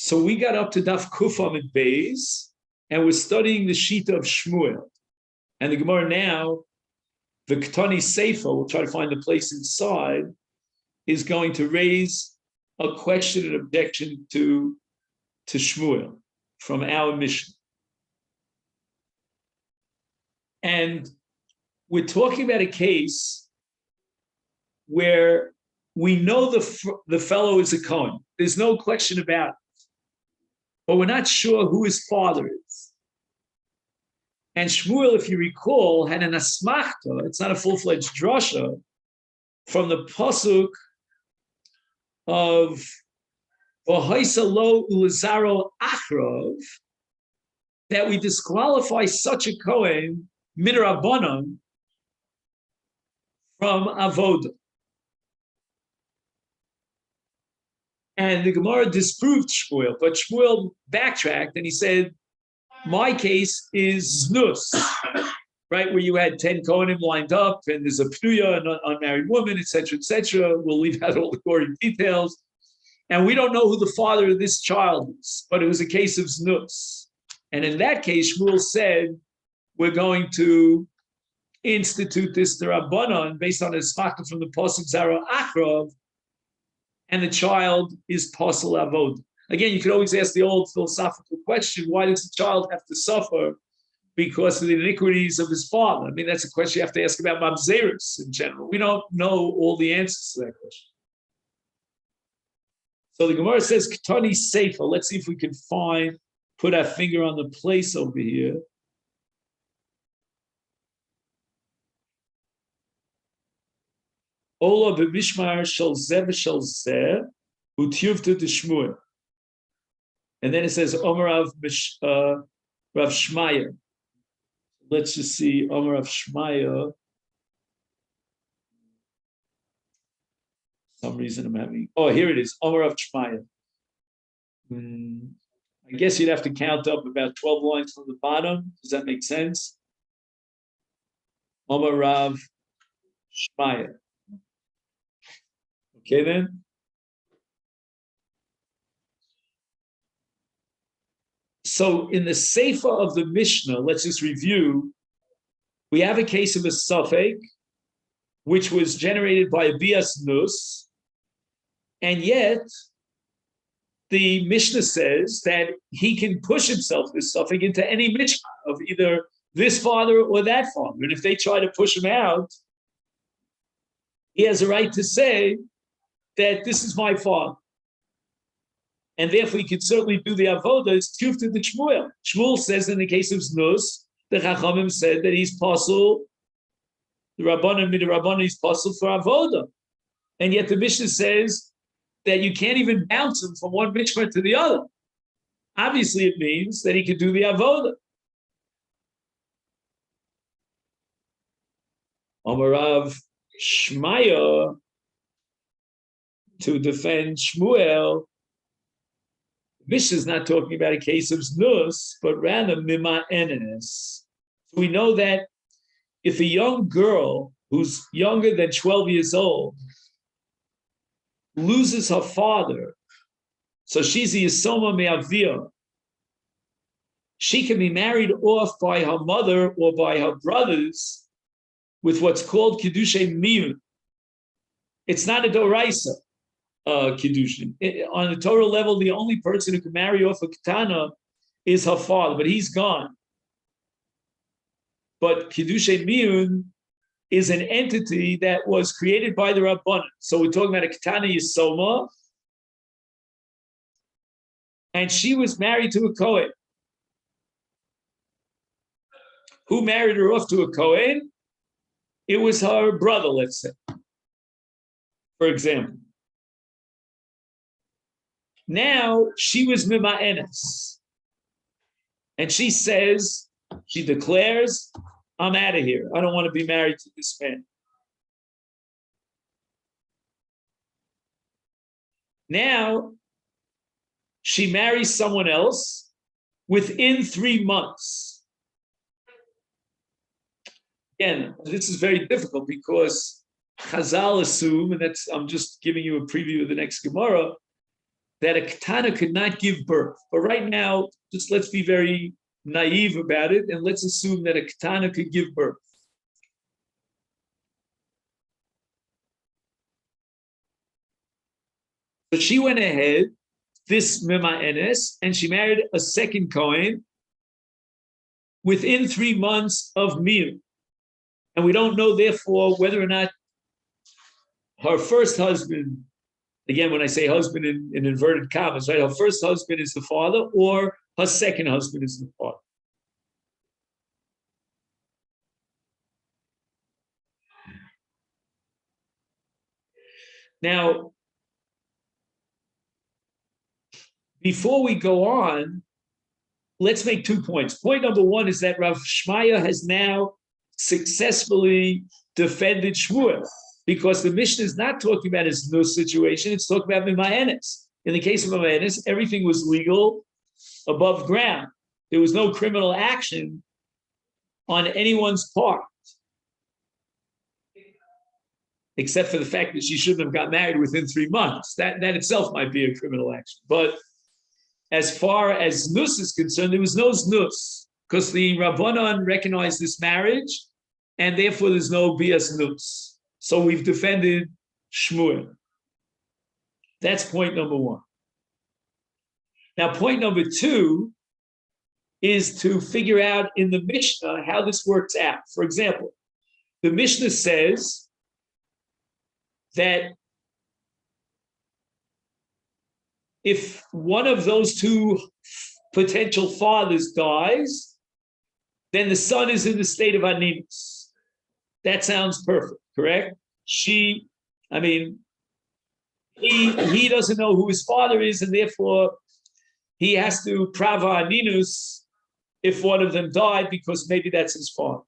So we got up to Daf Kufam at Beis, and we're studying the Shita of Shmuel. And the Gemara now, the Ketani Seifa, we'll try to find the place inside, is going to raise a question and objection to Shmuel from our Mishnah. And we're talking about a case where we know the fellow is a Kohen. There's no question about it. But we're not sure who his father is. And Shmuel, if you recall, had an asmachta, it's not a full-fledged drasha, from the pasuk of V'hoisa lo ulazaro achrov, that we disqualify such a Kohen, midrabanan, from avodah. And the Gemara disproved Shmuel, but Shmuel backtracked and he said, my case is znus, right? Where you had 10 Kohanim lined up and there's a pnuya, an unmarried woman, etc., etc. We'll leave out all the gory details. And we don't know who the father of this child is, but it was a case of znus. And in that case, Shmuel said, we're going to institute this Rabbanan based on a smachta from the Pasuk Zara Achrov, and the child is Pasal Avod. Again, you could always ask the old philosophical question, why does the child have to suffer because of the iniquities of his father? I mean, that's a question you have to ask about Mamzerus in general. We don't know all the answers to that question. So the Gemara says, Ketani Seifa. Let's see if we can put our finger on the place over here. Ola b'mishmar shel zeh v'shel zeh u'tiyuvta d'shmuel. And then it says Omer Rav Shmaya. Let's just see Omer Rav Shmaya. For some reason I'm having. Oh, here it is. Omer Rav Shmaya. I guess you'd have to count up about 12 lines from the bottom. Does that make sense? Omer Rav Shmaya. Okay, then. So in the Seifa of the Mishnah, let's just review. We have a case of a suffix, which was generated by a bias nus, and yet the Mishnah says that he can push himself, this suffix, into any Mishnah of either this father or that father. And if they try to push him out, he has a right to say that this is my father. And therefore, he could certainly do the avodah. It's tiyuf to the Shmuel. Shmuel says in the case of Znus, the Chachamim said that he's possible, the Rabbanan midrabanan, he's possible for avodah. And yet the Mishnah says that you can't even bounce him from one mikvah to the other. Obviously, it means that he could do the avodah. Amar Rav Shmaya, to defend Shmuel, Mishnah is not talking about a case of znus, but rather mima enes. So we know that if a young girl who's younger than 12 years old loses her father, so she's a yisoma me'avia, she can be married off by her mother or by her brothers with what's called kiddushay miyun. It's not a doraisa. Kiddushin. On the Torah level, the only person who can marry off a katana is her father, but he's gone. But Kiddushay Miyun is an entity that was created by the Rabbanan. So we're talking about a katana Yisoma, and she was married to a Kohen. Who married her off to a Kohen? It was her brother, let's say, for example. Now she was mima'enes, and she says, she declares, I'm out of here. I don't want to be married to this man. Now she marries someone else within 3 months. Again, this is very difficult because Chazal assume, and I'm just giving you a preview of the next Gemara, that a Ketana could not give birth. But right now, just let's be very naive about it, and let's assume that a Ketana could give birth. So she went ahead, this Mima Enes, and she married a second Kohen within 3 months of Mir. And we don't know, therefore, whether or not her first husband, again, when I say husband in inverted commas, right, her first husband is the father, or her second husband is the father. Now, before we go on, let's make 2 points. Point number one is that Rav Shmaya has now successfully defended Shmuel, because the Mishnah is not talking about his no situation, it's talking about Mimaenis. In the case of Mimaenis, everything was legal above ground. There was no criminal action on anyone's part, except for the fact that she shouldn't have got married within 3 months. That itself might be a criminal action. But as far as Znus is concerned, there was no Znus, because the Rabbanan recognized this marriage, and therefore there's no Bias Znus. So we've defended Shmuel. That's point number one. Now, point number two is to figure out in the Mishnah how this works out. For example, the Mishnah says that if one of those two potential fathers dies, then the son is in the state of aninus. That sounds perfect, correct? He doesn't know who his father is, and therefore he has to prava aninus if one of them died, because maybe that's his father.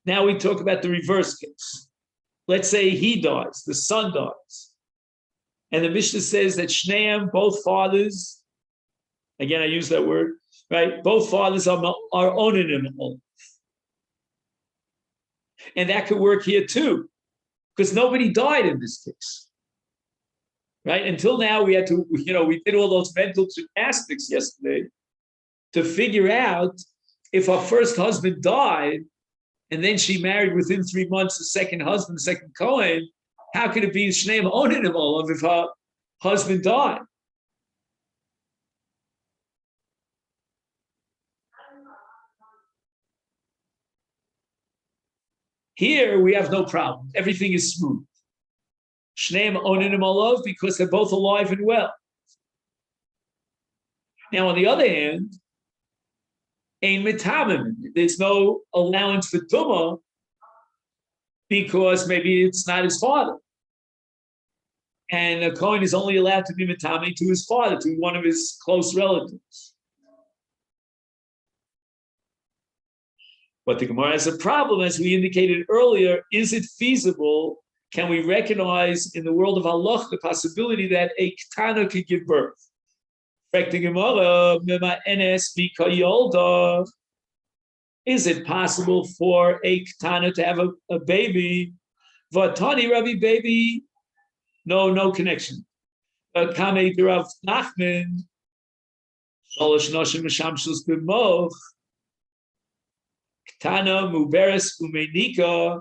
Now we talk about the reverse case. Let's say he dies, the son dies. And the Mishnah says that Shneim, both fathers, again, I use that word, right? Both fathers are onin him. And that could work here too, because nobody died in this case, right? Until now, we had to, we did all those mental gymnastics yesterday to figure out if her first husband died and then she married within 3 months the second husband, the second Kohen, how could it be Shneim onin him if her husband died? Here we have no problem. Everything is smooth. Shneim onin him olav, because they're both alive and well. Now, on the other hand, ein mitamim, there's no allowance for tumah, because maybe it's not his father. And a Kohen is only allowed to be mitami to his father, to one of his close relatives. But the Gemara has a problem, as we indicated earlier. Is it feasible? Can we recognize in the world of Allah the possibility that a Ketana could give birth? Is it possible for a Ketana to have a baby? Vatani Rabbi baby? No connection. Kamei Rav Nachman, Shalosh Noshim Mishamshus B'moch, Ketana Muberes Umenika,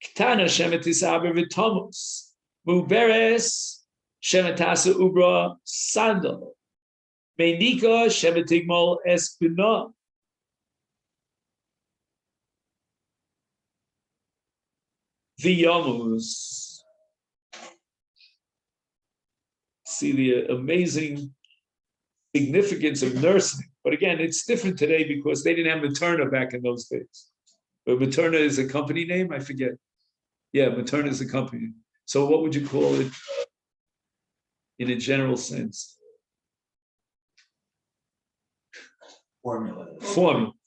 Ketana Shemetis Aber V'Tomos, Muberes Shemetasa Ubra Sandal, Menika Shemetigmol Espina. V'Yamus. See the amazing significance of nursing. But again, it's different today because they didn't have Materna back in those days. But Materna is a company name? I forget. Yeah, Materna is a company name. So what would you call it in a general sense? Formula. Excellent.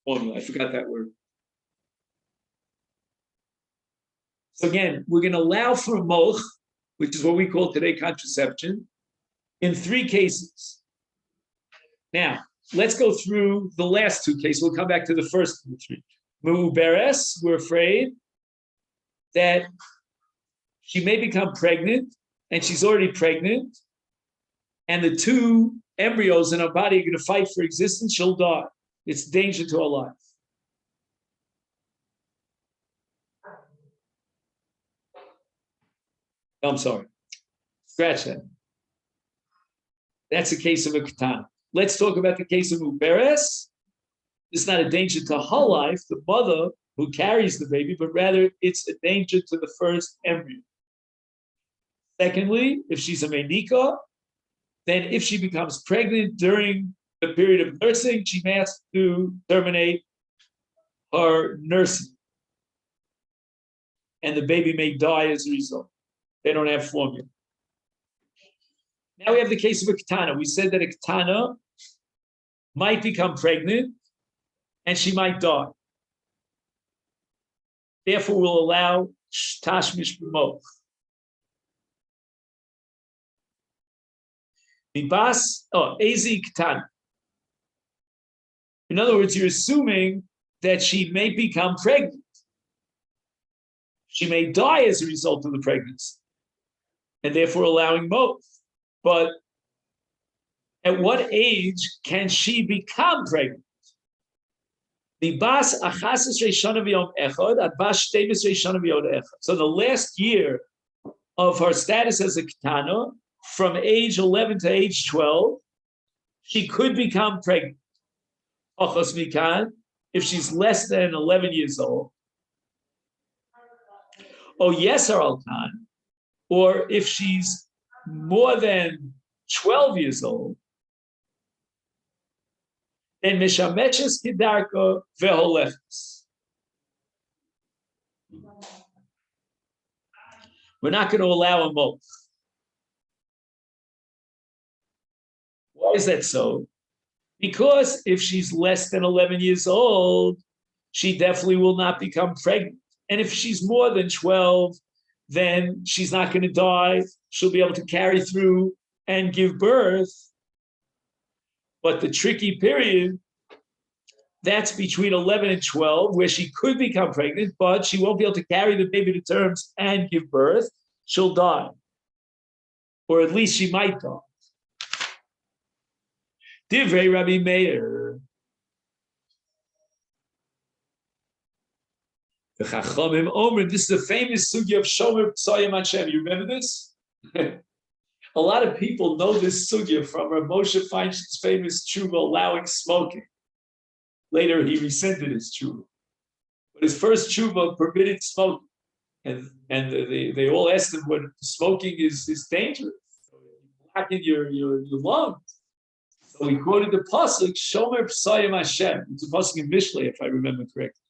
Formula. I forgot that word. So again, we're going to allow for a moch, which is what we call today contraception, in 3 cases. Now, let's go through the last 2 cases. We'll come back to the first of the 3. Mu'uberes, we're afraid that she may become pregnant and she's already pregnant, and the two embryos in her body are going to fight for existence, she'll die. It's danger to her life. I'm sorry. Scratch that. That's a case of a katana. Let's talk about the case of Uberes. It's not a danger to her life, the mother who carries the baby, but rather it's a danger to the first embryo. Secondly, if she's a menika, then if she becomes pregnant during the period of nursing, she may have to terminate her nursing. And the baby may die as a result. They don't have formula. Now we have the case of a katana. We said that a katana might become pregnant and she might die. Therefore, we'll allow tashmish b'moch. Ezi katana. In other words, you're assuming that she may become pregnant. She may die as a result of the pregnancy, and therefore allowing moch. But at what age can she become pregnant? So the last year of her status as a katana, from age 11 to age 12, she could become pregnant. If she's less than 11 years old, or if she's more than 12 years old, then mishameches kidarka veholeches. We're not going to allow a moch. Why is that so? Because if she's less than 11 years old, she definitely will not become pregnant. And if she's more than 12, then she's not going to die. She'll be able to carry through and give birth. But the tricky period, that's between 11 and 12, where she could become pregnant, but she won't be able to carry the baby to terms and give birth. She'll die. Or at least she might die. Divrei Rabbi Meir. The Chachamim Omer, this is a famous sugya of Shomer P'sayim Hashem. You remember this? A lot of people know this sugya from Rav Moshe Feinstein's famous tshuva allowing smoking. Later, he rescinded his tshuva. But his first tshuva permitted smoking. And they all asked him, when smoking is dangerous. It's blocking your lungs. So he quoted the pasuk, Shomer P'sayim Hashem. It's a pasuk in Mishlei, if I remember correctly.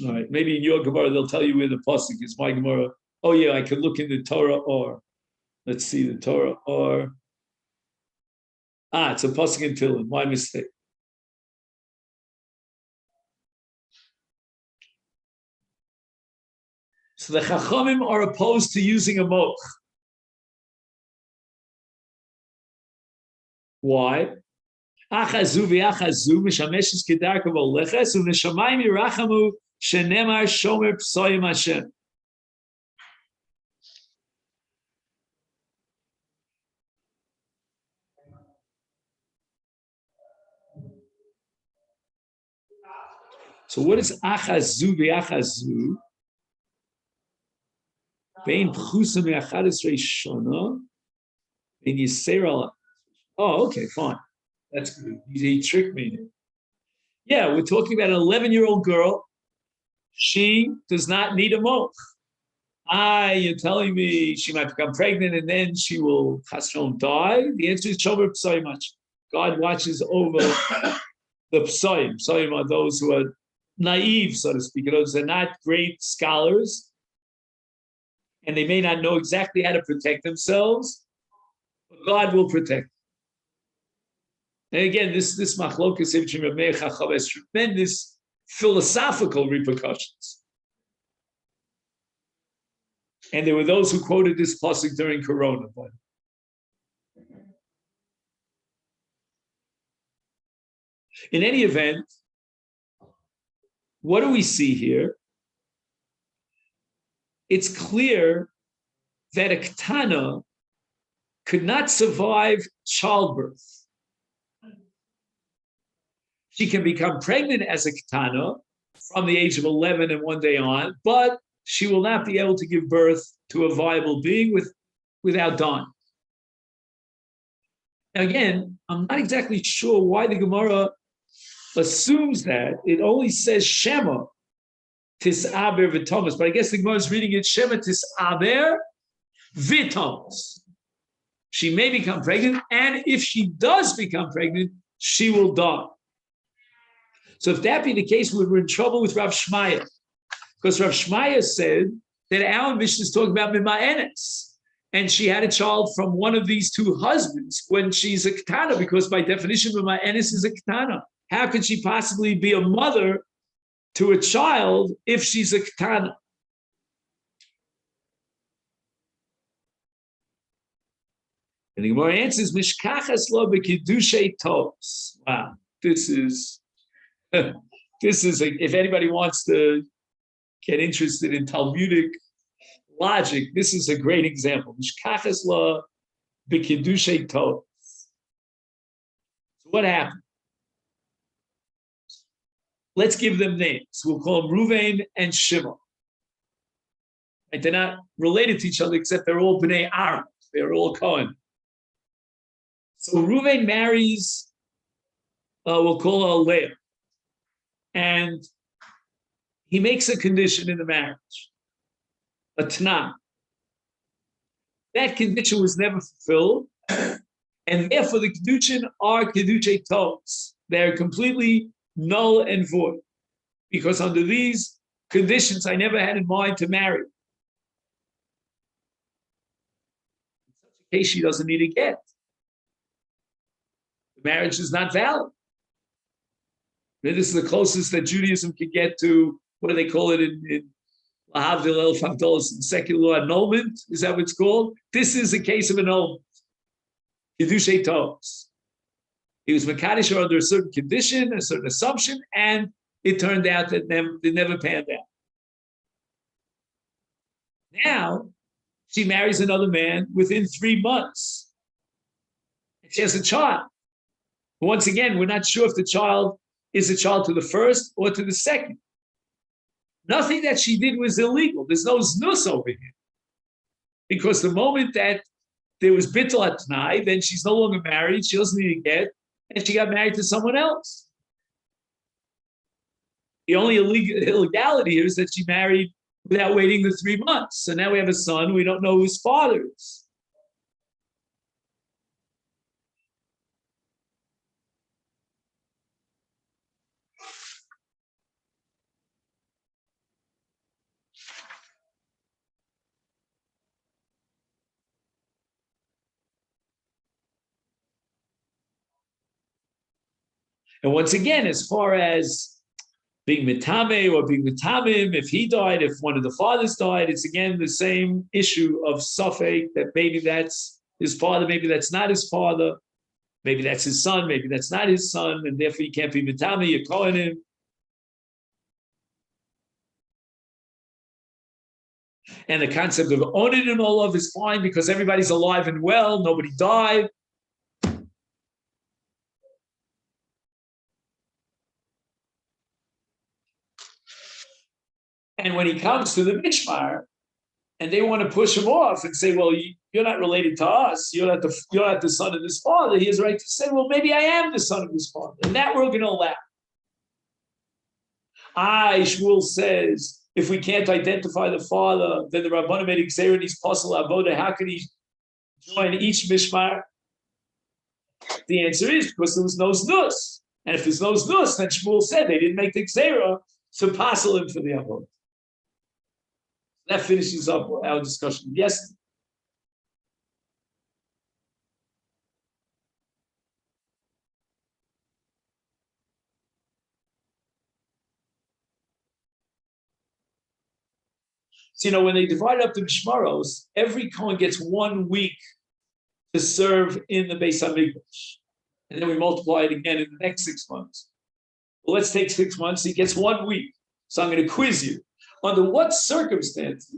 All right, maybe in your Gemara they'll tell you where the pasuk is. My Gemara, oh yeah, I can look in the Torah or. Let's see the Torah or. It's a pasuk in Tehillim. My mistake. So the Chachamim are opposed to using a moch. Why? Achazu v'achazu mishameshes kedarka v'oleches u'neshamayim yirachamu shenemar shomer p'sayim Hashem. So what is achazu v'achazu? Bein pchusa me'achadis reishona bein yisera. Oh, okay, fine. That's good. He tricked me. Yeah, we're talking about an 11-year-old girl. She does not need a moch. You're telling me she might become pregnant and then she will die? The answer is Shomer P'sayim Hashem. God watches over the P'sayim. P'sayim are those who are naive, so to speak. Those are not great scholars, and they may not know exactly how to protect themselves, but God will protect. And again, this machlokas has tremendous philosophical repercussions. And there were those who quoted this pasuk during Corona. In any event, what do we see here? it's clear that a ketana could not survive childbirth. She can become pregnant as a ketana from the age of 11 and one day on, but she will not be able to give birth to a viable being without dying. Now again, I'm not exactly sure why the Gemara assumes that. It only says Shema Tisaber V'Tomas, but I guess the Gemara is reading it Shema Tisaber V'Tomas. She may become pregnant, and if she does become pregnant, she will die. So if that be the case, we're in trouble with Rav Shmaya, because Rav Shmaya said that our Mishnah is talking about Mima'enes, and she had a child from one of these two husbands when she's a ketana, because by definition, Mima'enes is a ketana. How could she possibly be a mother to a child if she's a ketana? And the Gemara answers, Mishkachas lo b'kiddushay tos. Wow, this is if anybody wants to get interested in Talmudic logic, this is a great example. Mishkachas lo b'kiddushay tos. So what happened? Let's give them names. We'll call them Ruvain and Shimon. And they're not related to each other, except they're all Bnei Aaron. They're all Cohen. So Ruvain marries, we'll call her Leah. And he makes a condition in the marriage, a Tana. That condition was never fulfilled, and therefore the Kedushin are Kedushay Tos. They're completely null and void, because under these conditions, I never had in mind to marry. In such a case, she doesn't need a get. The marriage is not valid. This is the closest that Judaism can get to, what do they call it in Lahavdil El Favdolos, in secular law, annulment? Is that what it's called? This is a case of annulment. Kedushay Tos. He was Mekadosh under a certain condition, a certain assumption, and it turned out that it never panned out. Now, she marries another man within 3 months. She has a child. Once again, we're not sure if the child is a child to the first or to the second. Nothing that she did was illegal. There's no znus over here. Because the moment that there was bittul atnai, then she's no longer married, she doesn't need to get, and she got married to someone else. The only illegality here is that she married without waiting the 3 months. So now we have a son, we don't know who his father is. And once again, as far as being mitame or being mitamim, if he died, if one of the fathers died, it's again the same issue of suffix, that maybe that's his father, maybe that's not his father, maybe that's his son, maybe that's not his son, and therefore he can't be mitame, you're calling him. And the concept of onin and all of is fine because everybody's alive and well, nobody died. And when he comes to the Mishmar, and they want to push him off and say, well, you're not related to us, you're not the son of his father, he has a right to say, well, maybe I am the son of his father. And that we're going to allow. Shmuel says, if we can't identify the father, then the Rabbanim made Xer and he's Pasal Avoda. How can he join each Mishmar? The answer is because there was no Znus. And if there's no Znus, then Shmuel said they didn't make the Xera to Pasal him for the Avoda. That finishes up our discussion. Yes? So, when they divide up the Mishmaros, every Kohen gets 1 week to serve in the Beis HaMikdash. And then we multiply it again in the next 6 months. Well, let's take 6 months. He gets 1 week. So I'm going to quiz you. Under what circumstances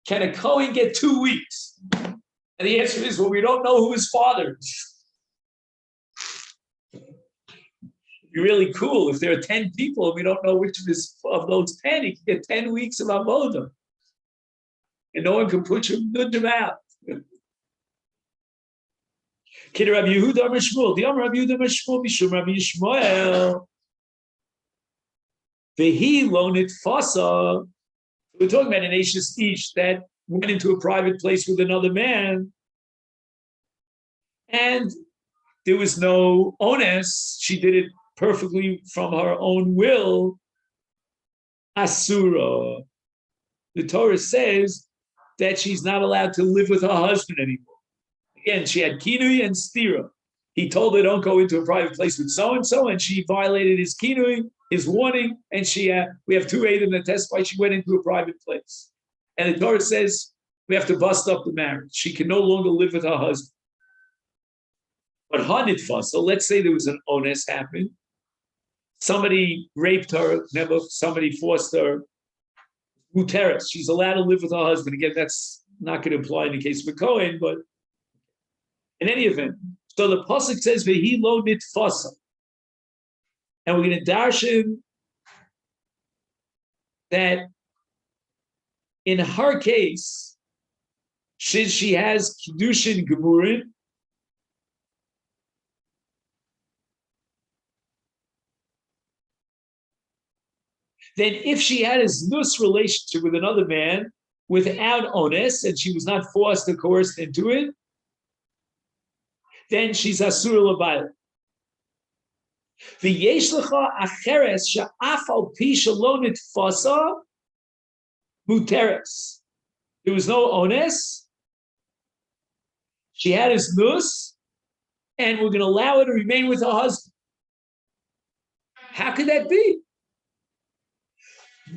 Can a Kohen get 2 weeks? And the answer is, well, we don't know who his father is. It'd be really cool if there are 10 people and we don't know which of those 10, he can get 10 weeks of avodah. And no one can put your good out. Kid Rabbi Yehuda Amar Shmuel, the Amar Rabbi Yehuda Amar Shmuel, Mishum Rabbi Yishmael. Vehi lo nitfasa. We're talking about an Ashes Ish that went into a private place with another man, and there was no onus. She did it perfectly from her own will. Asura. The Torah says that she's not allowed to live with her husband anymore. Again, she had kinui and stira. He told her, don't go into a private place with so-and-so, and she violated his kinui, his warning, and we have 2 Eidim that testify she went into a private place. And the Torah says we have to bust up the marriage. She can no longer live with her husband. But hanitfa, so let's say there was an onus happened. Somebody raped her, somebody forced her. Muteres, she's allowed to live with her husband. Again, that's not going to apply in the case of a Kohen, but in any event, so the pasuk says vehi lo nitfasa, and we're going to darshan that in her case, since she has kiddushin gemurin, then if she had a znus relationship with another man without onus, and she was not forced or coerced into it, then she's asur l'bayla. V'yesh lecha acheres she'af al pi shelo nitfasa muteres. There was no onus. She had his nus, and we're going to allow her to remain with her husband. How could that be?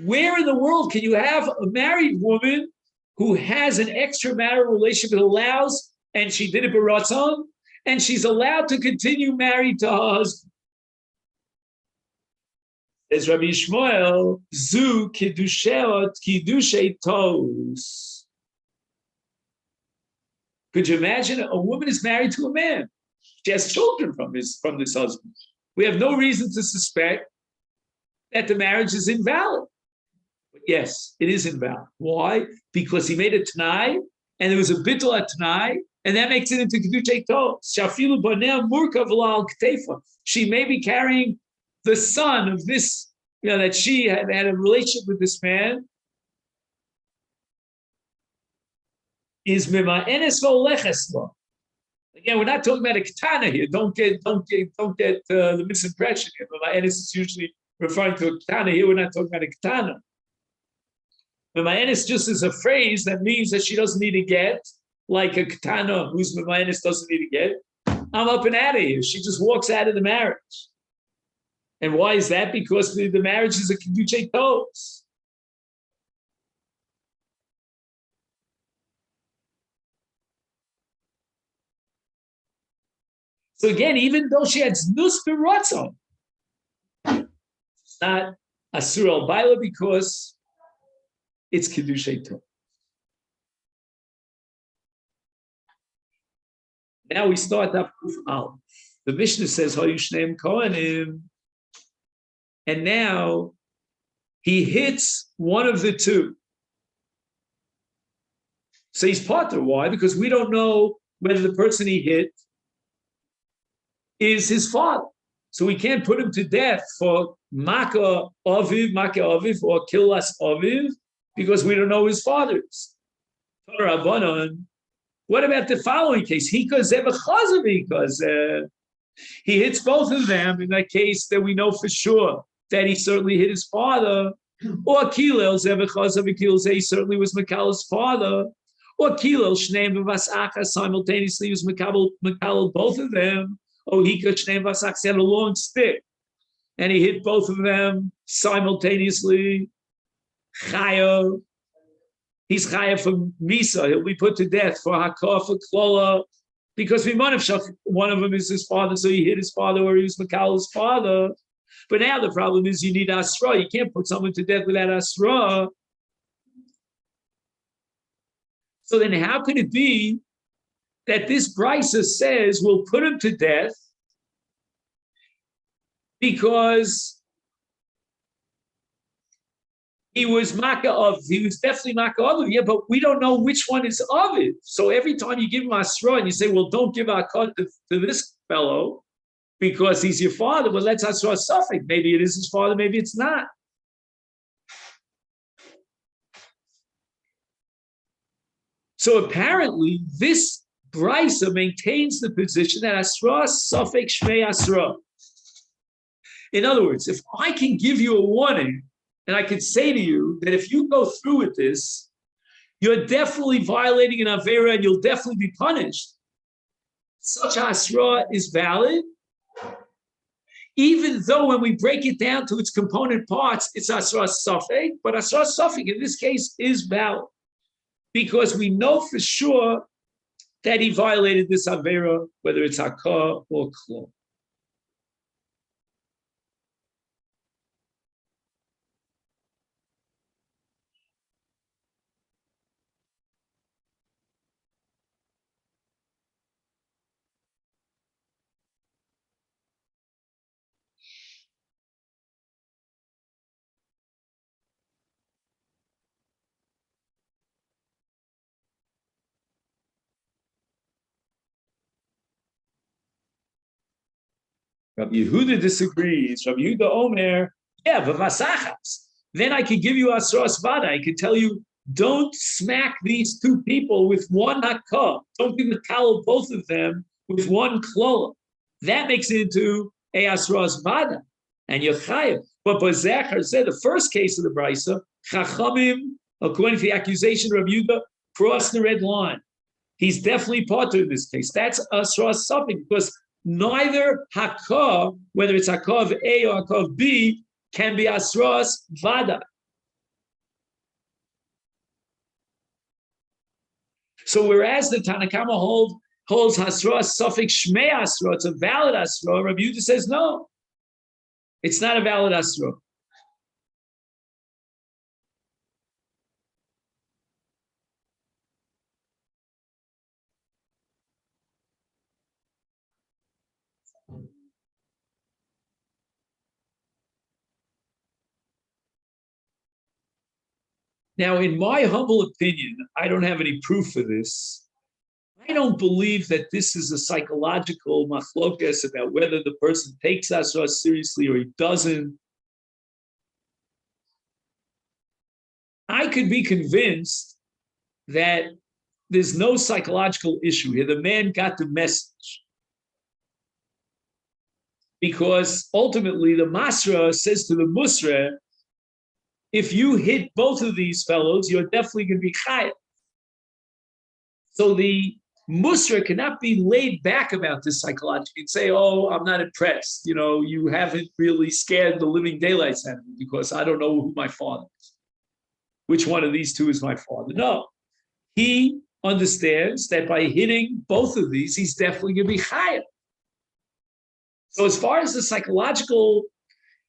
Where in the world can you have a married woman who has an extramarital relationship that allows, and she did it b'ratzon, and she's allowed to continue married to her husband? As Rabbi Yishmael, zu kiddushay tos. Could you imagine a woman is married to a man? She has children from this husband. We have no reason to suspect that the marriage is invalid. But yes, it is invalid. Why? Because he made a t'nai, and there was a bittul at t'nai, and that makes it into Kedushei Tos. Shafilu baneh murkav la'al ktefa. She may be carrying the son of this, that she had a relationship with this man, is mima'enes v'oleches lo. Again, we're not talking about a ketana here. Don't get the misimpression here. Mima'enes is usually referring to a ketana. Here, we're not talking about a ketana. Mima'enes just is a phrase that means that she doesn't need to get, like a ketana whose mima'enes doesn't need to get. I'm up and out of here. She just walks out of the marriage. And why is that? Because the marriage is a kedushei tos. So again, even though she had znus b'ratzon, it's not asur al baila because it's kedushei tos. Now we start up with Al. The Mishnah says, "Hayu shneim kohanim," and now he hits one of the two. So he's patur. Why? Because we don't know whether the person he hit is his father. So we can't put him to death for maka aviv, or killas aviv, because we don't know who his father is. What about the following case? He hits both of them. In that case, that we know for sure that he certainly hit his father. Or Kilel he certainly was Mikal's father. Or Kilel Shneim Vasacha simultaneously was Mikal, both of them. Oh, he could Shneim Vasach had a long stick, and he hit both of them simultaneously. Chayav. He's chayav for Misa. He'll be put to death for Hakah, for Klola, because one of them is his father, so he hit his father, or he was Mikal's father. But now the problem is you need Asra. You can't put someone to death without Asra. So then how can it be that this brisa says we'll put him to death because he was definitely Makkah of, yeah, but we don't know which one is of it. So every time you give him Asra and you say, well, don't give Akkad to this fellow because he's your father, well, let's Asra Suffolk. Maybe it is his father, maybe it's not. So apparently, this brisa maintains the position that Asra Suffolk Shmei Asra. In other words, if I can give you a warning, and I could say to you that if you go through with this, you're definitely violating an Avera and you'll definitely be punished. Such Asra is valid, even though when we break it down to its component parts, it's Asra Safek, but Asra Safek in this case is valid because we know for sure that he violated this Avera, whether it's Hakah or Klo. Rabbi Yehuda disagrees. Rabbi Yehuda Omer, yeah, v'vasachas. Then I could give you asras vada. I could tell you, don't smack these two people with one hakah. Don't be metal both of them with one klola. That makes it into a asras vada, and you're chayav. But Bazecher said the first case of the brisa, Chachamim, according to the accusation of Rabbi Yehuda, crossed the red line. He's definitely part of this case. That's asras something because neither hakah, whether it's hakah of A or hakah of B, can be asras vada. So whereas the Tanakama holds hasras suffix shmei asra, it's a valid asra, Rabbi Yehuda says no, it's not a valid asra. Now, in my humble opinion, I don't have any proof for this. I don't believe that this is a psychological machlokas about whether the person takes asra seriously or he doesn't. I could be convinced that there's no psychological issue here. The man got the message. Because ultimately the Masra says to the Musra, if you hit both of these fellows, you're definitely going to be chayav. So the Musra cannot be laid back about this psychologically and say, oh, I'm not impressed. You know, you haven't really scared the living daylights out of me because I don't know who my father is. Which one of these two is my father? No. He understands that by hitting both of these, he's definitely going to be chayav. So as far as the psychological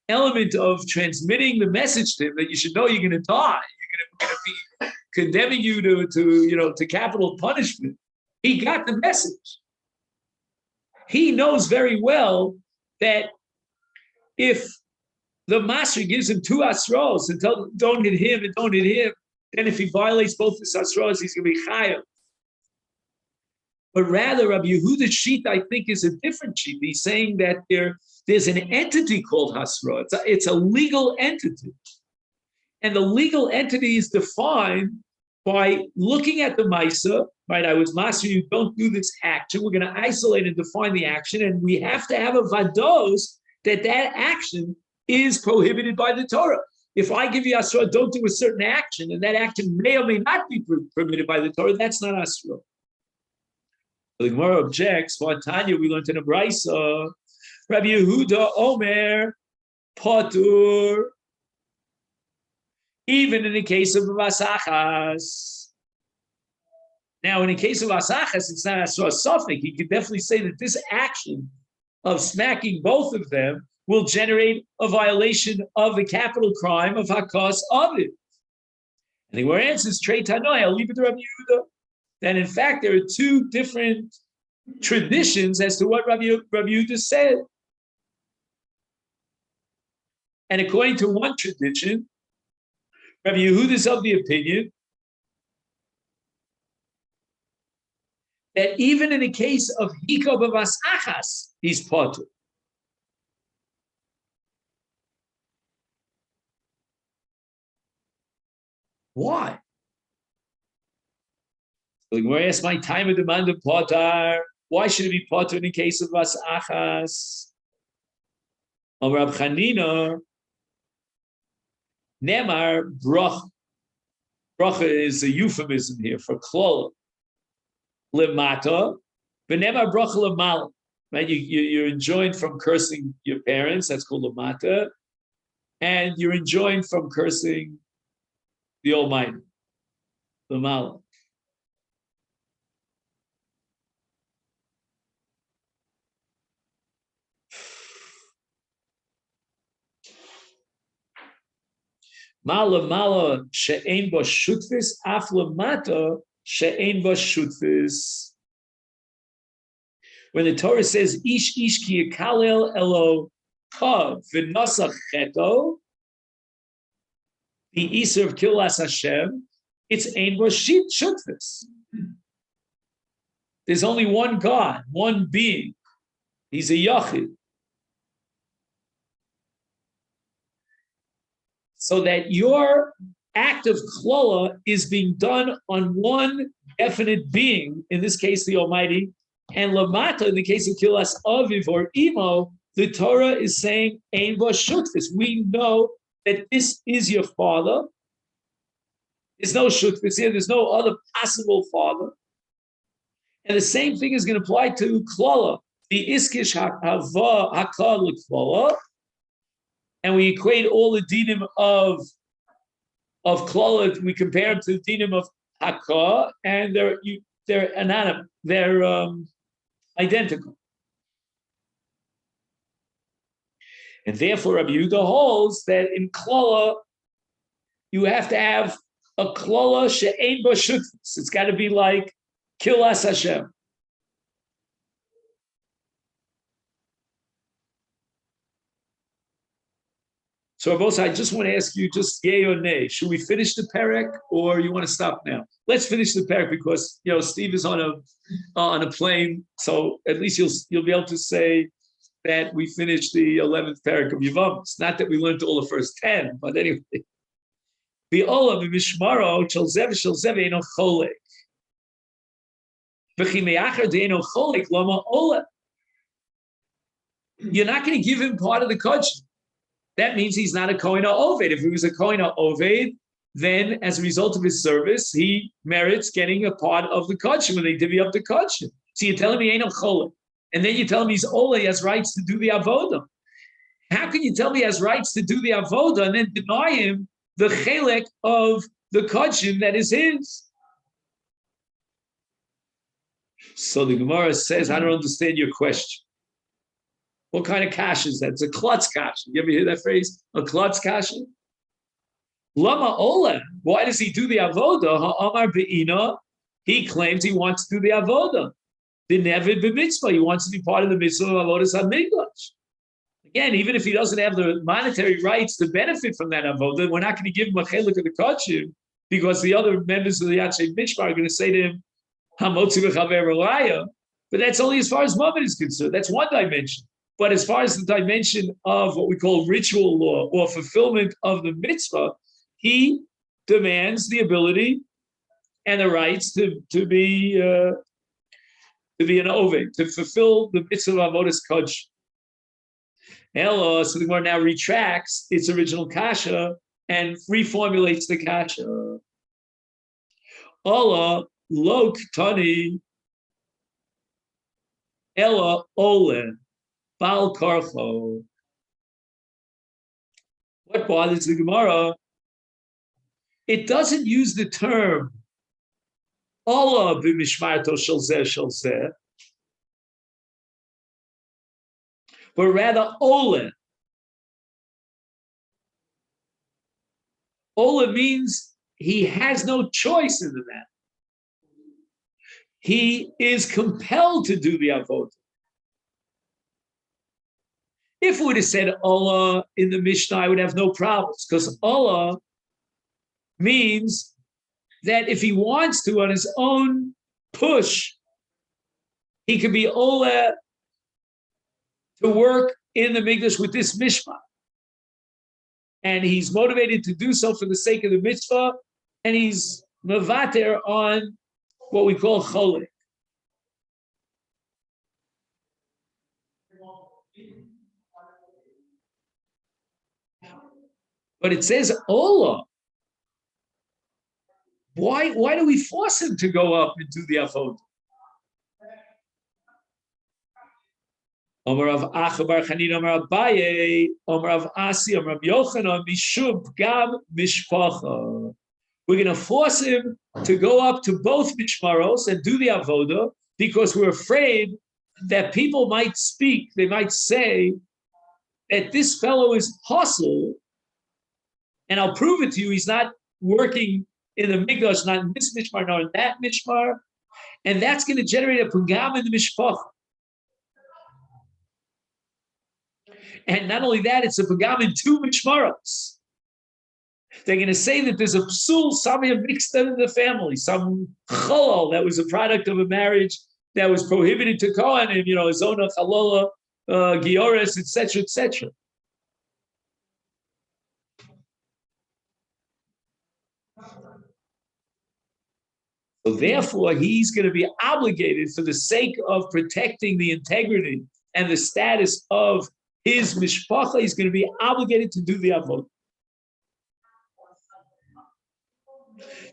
element of transmitting the message to him that you should know you're going to die, you're going to be condemning you to capital punishment, he got the message. He knows very well that if the master gives him two asros and tells him don't hit him and don't hit him, then if he violates both his asros, he's going to be chayav. But rather, Rabbi Yehuda's sheet, I think, is a different sheet. He's saying that there's an entity called Hasra. It's a legal entity. And the legal entity is defined by looking at the Maisa, right? I was master, you don't do this action. We're going to isolate and define the action. And we have to have a vados that action is prohibited by the Torah. If I give you Hasra, don't do a certain action, and that action may or may not be permitted by the Torah, that's not Hasra. The Gemara objects, for Tanya, we learned in a brisa, Rabbi Yehuda Omer Patur, even in the case of Vasachas. Now, in the case of Vasachas, it's not a suffix. He could definitely say that this action of smacking both of them will generate a violation of the capital crime of Hakas of it. And the Gemara answers, Trei Tanoi, I'll leave it to Rabbi Yehuda. that in fact there are two different traditions as to what Rabbi Yehuda said. And according to one tradition, Rabbi Yehuda is of the opinion that even in the case of Hika b'vas achas, he's potter. Why? So when I ask my time of demand of potter, why should it be potter in the case of vas achas? Om Rab Chanina, Nemar brach. Bracha is a euphemism here for klol. Lemata, v'nemar bracha lemal. Right, you're enjoined from cursing your parents. That's called lemata, and you're enjoined from cursing the Almighty, lemal. Mala she'ein bo shutfis, af lemata she'ein bo shutfis. When the Torah says ish ki yikalel elo ka v'nasach cheto, the Isser of Kilas Hashem, it's ein bo shutfis. There's only one God, one being. He's a Yachid. So that your act of klola is being done on one definite being, in this case, the Almighty, and lamata, in the case of Kilas Aviv or Imo, the Torah is saying, Ein bo shutfis. We know that this is your father. There's no shutfis here. There's no other possible father. And the same thing is going to apply to klola. The iskish hava hakad l'klola. And we equate all the dinim of klola, we compare them to the dinim of hakah, and they're anonymous, they're identical. And therefore, Rabbi Yehuda holds that in klola, you have to have a klola she'ein bo shutfis. It's got to be like Kilas Hashem. So, Rabos, I just want to ask you, just yay or nay. Should we finish the perek, or you want to stop now? Let's finish the perek because Steve is on a plane, so at least you'll be able to say that we finished the 11th perek of Yevamot. It's not that we learned all the first 10, but anyway. The olam b'mishmaro shel zev eino cholek. V'chi me'achar de'eino cholek lama ola. You're not going to give him part of the kosher. That means he's not a Kohen HaOved. If he was a Kohen HaOved, then as a result of his service, he merits getting a part of the kosher when they divvy up the kosher. So you're telling me ain't no cholek, and then you tell me he's Ola, he has rights to do the avodah. How can you tell me he has rights to do the avodah and then deny him the chelek of the kosher that is his? So the Gemara says, I don't understand your question. What kind of kash is that? It's a klutz kash. You ever hear that phrase? A klutz kash? Lama ola. Why does he do the avodah? Ha'amar be'ina. He claims he wants to do the avodah. The nevid b'mitzvah. He wants to be part of the mitzvah of avodas hamikdash. Again, even if he doesn't have the monetary rights to benefit from that avodah, we're not going to give him a chelik of the kachim because the other members of the Yatshay Mishpah are going to say to him, Hamotzi v'chaver raya. But that's only as far as Mammon is concerned. That's one dimension. But as far as the dimension of what we call ritual law or fulfillment of the mitzvah, he demands the ability and the rights to be an oved, to fulfill the mitzvah of avodas kodesh. Ella, so the Gemara now retracts its original kasha and reformulates the kasha. Allah lo ktani ella olen. Bal Karcho. What bothers the Gemara? It doesn't use the term Allah b'mishmarto shel zeh, but rather Ola. Ola means he has no choice in the matter. he is compelled to do the avodah. If we would have said Allah in the Mishnah, I would have no problems, because Allah means that if he wants to, on his own push, he could be Ola to work in the Mikdash with this Mishmar. And he's motivated to do so for the sake of the mitzvah, and he's mevater on what we call cholik. But it says Ola. Why do we force him to go up and do the avodah? Omar of Achabar Chanina, Omar of Baye, Omar of Asi, Omar of Yochanan, Mishub Gam Mishpacha. We're going to force him to go up to both Mishmaros and do the avodah, because we're afraid that people might speak, they might say that this fellow is hostile, and I'll prove it to you, he's not working in the Mikdash, not in this Mishmar, nor in that Mishmar, and that's going to generate a pagam in the Mishpacha. And not only that, it's a pagam in two Mishmaros. They're going to say that there's a psul, something mixed in the family, some chalal that was a product of a marriage that was prohibited to Kohanim, zona, chalola, giores, etc., etc. So therefore, he's going to be obligated, for the sake of protecting the integrity and the status of his mishpacha, he's going to be obligated to do the avodah.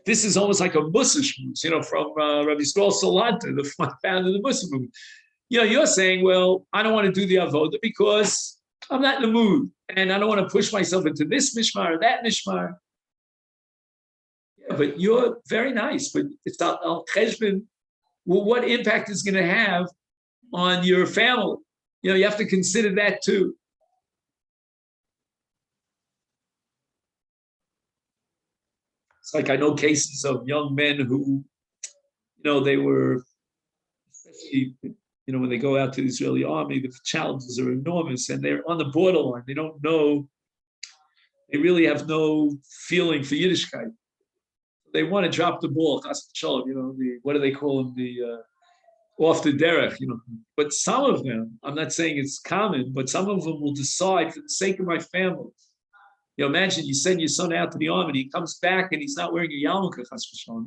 This is almost like a Mussar shmuz, from Rabbi Yisrael Salanta, the founder of the Mussar movement. You're saying, well, I don't want to do the avodah because I'm not in the mood, and I don't want to push myself into this mishmar or that mishmar. Yeah, but you're very nice, but it's al cheshbon. Well, what impact is going to have on your family? You have to consider that too. It's like I know cases of young men who, they were, especially, when they go out to the Israeli army, the challenges are enormous, and they're on the borderline. They don't know, they really have no feeling for Yiddishkeit. They want to drop the ball, what do they call them? Off the derech, But some of them, I'm not saying it's common, but some of them will decide, for the sake of my family. Imagine you send your son out to the army, and he comes back and he's not wearing a yarmulke,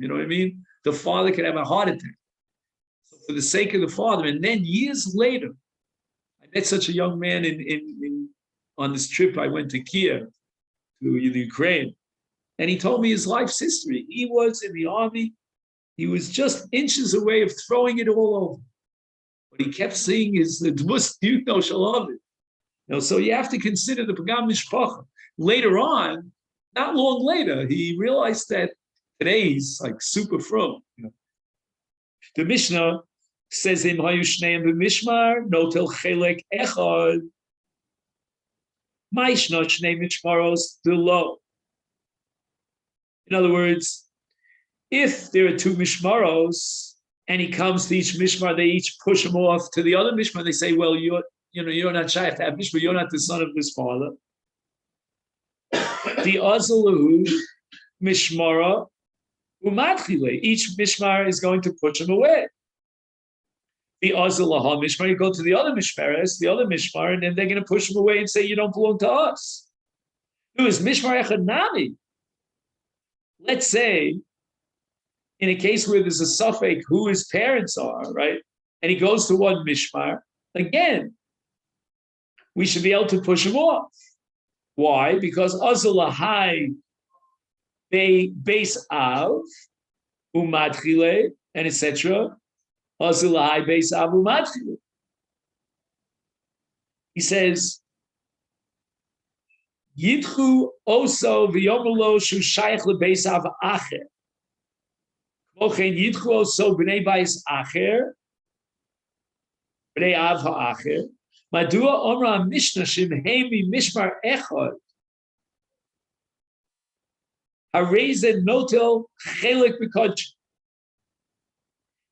you know what I mean? The father could have a heart attack. So for the sake of the father, and then years later, I met such a young man on this trip I went to Kiev, to the Ukraine, and he told me his life's history. He was in the army. He was just inches away of throwing it all over. But he kept seeing the dmus shalom. So you have to consider the pagam mishpacha. Later on, not long later, he realized that today he's like super from. The Mishnah says in Hayu Shneim b'Mishmar notel chelek echad ma'ishna shnei mishmaros delo. In other words, if there are two mishmaros and he comes to each mishmar, they each push him off to the other mishmar. They say, "Well, you're not shy to have mishmar. You're not the son of this father." The azalahu mishmara umatchile. Each mishmar is going to push him away. The azalah mishmar, you go to the other mishmares, the other mishmar, and then they're going to push him away and say, "You don't belong to us." Who is mishmar echad nami? Let's say, in a case where there's a suffix who his parents are, right? And he goes to one mishmar, again, we should be able to push him off. Why? Because azalahai base av umadchile and etc. Azalahai base av umadchile. He says, Yidchu oso v'yomulo shu shaykh lebeis av acher. Ochen yidchu oso b'nei bais acher, b'nei av ha'acher. Madua omra Mishnah shimhemi mishmar echad. Hareze notel chelik b'kodsh.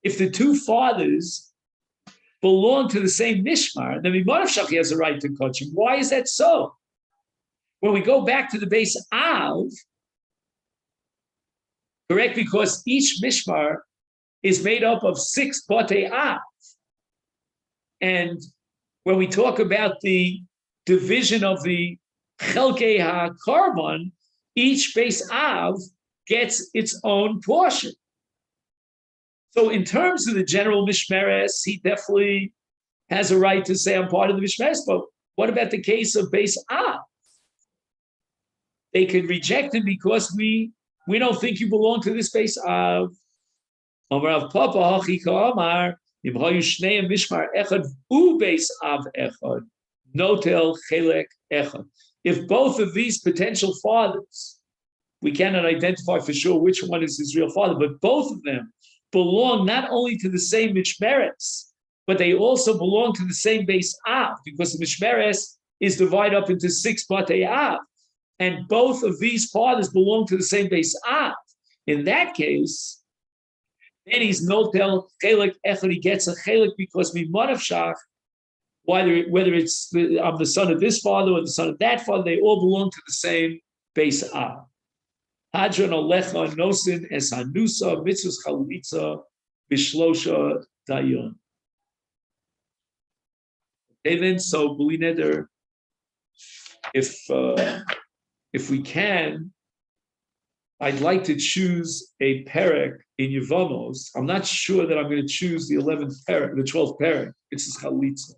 if the two fathers belong to the same mishmar, then Mimanavshach has a right to kachim. Why is that so? When we go back to the base Av, correct, because each mishmar is made up of 6 batei Av. And when we talk about the division of the chelkei ha-karban, each base Av gets its own portion. So in terms of the general mishmeres, he definitely has a right to say, I'm part of the mishmeres, but what about the case of base Av? They could reject him because we don't think you belong to this base Av. Amar Papa Hachika Amar, Im Hayu Shnei Mishmar Echad U base Av Echad, Notel Chelek Echad. If both of these potential fathers, we cannot identify for sure which one is his real father, but both of them belong not only to the same mishmeres, but they also belong to the same base Av, because the mishmeres is divided up into 6 batei Av, and both of these fathers belong to the same base Av. In that case, then he's notel chelek echad, he gets a chelek because mimanavshach, whether it's I'm the son of this father or the son of that father, they all belong to the same base Av. Hadron Olecha Nosin Es Hanusa Mitzvus Chalitza Bishlosha Dayon. Okay, then, so B'li Neder, if we can, I'd like to choose a perek in Yevamos. I'm not sure that I'm going to choose the 11th perek, the 12th perek. It's Chalitza.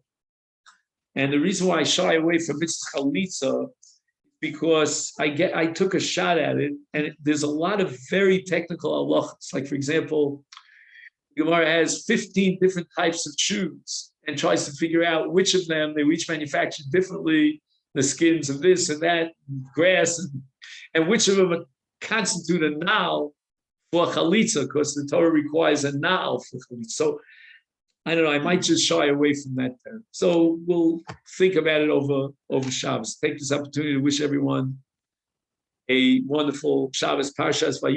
And the reason why I shy away from Mitzvus Chalitza, because I took a shot at it, and there's a lot of very technical halachas. Like, for example, Gemara has 15 different types of shoes and tries to figure out which of them, they were each manufactured differently, the skins of this and that, grass, and which of them constitute a na'al for chalitza, because the Torah requires a na'al for chalitza. So, I don't know, I might just shy away from that term. So we'll think about it over Shabbos. Take this opportunity to wish everyone a wonderful Shabbos Parshas Vayikra.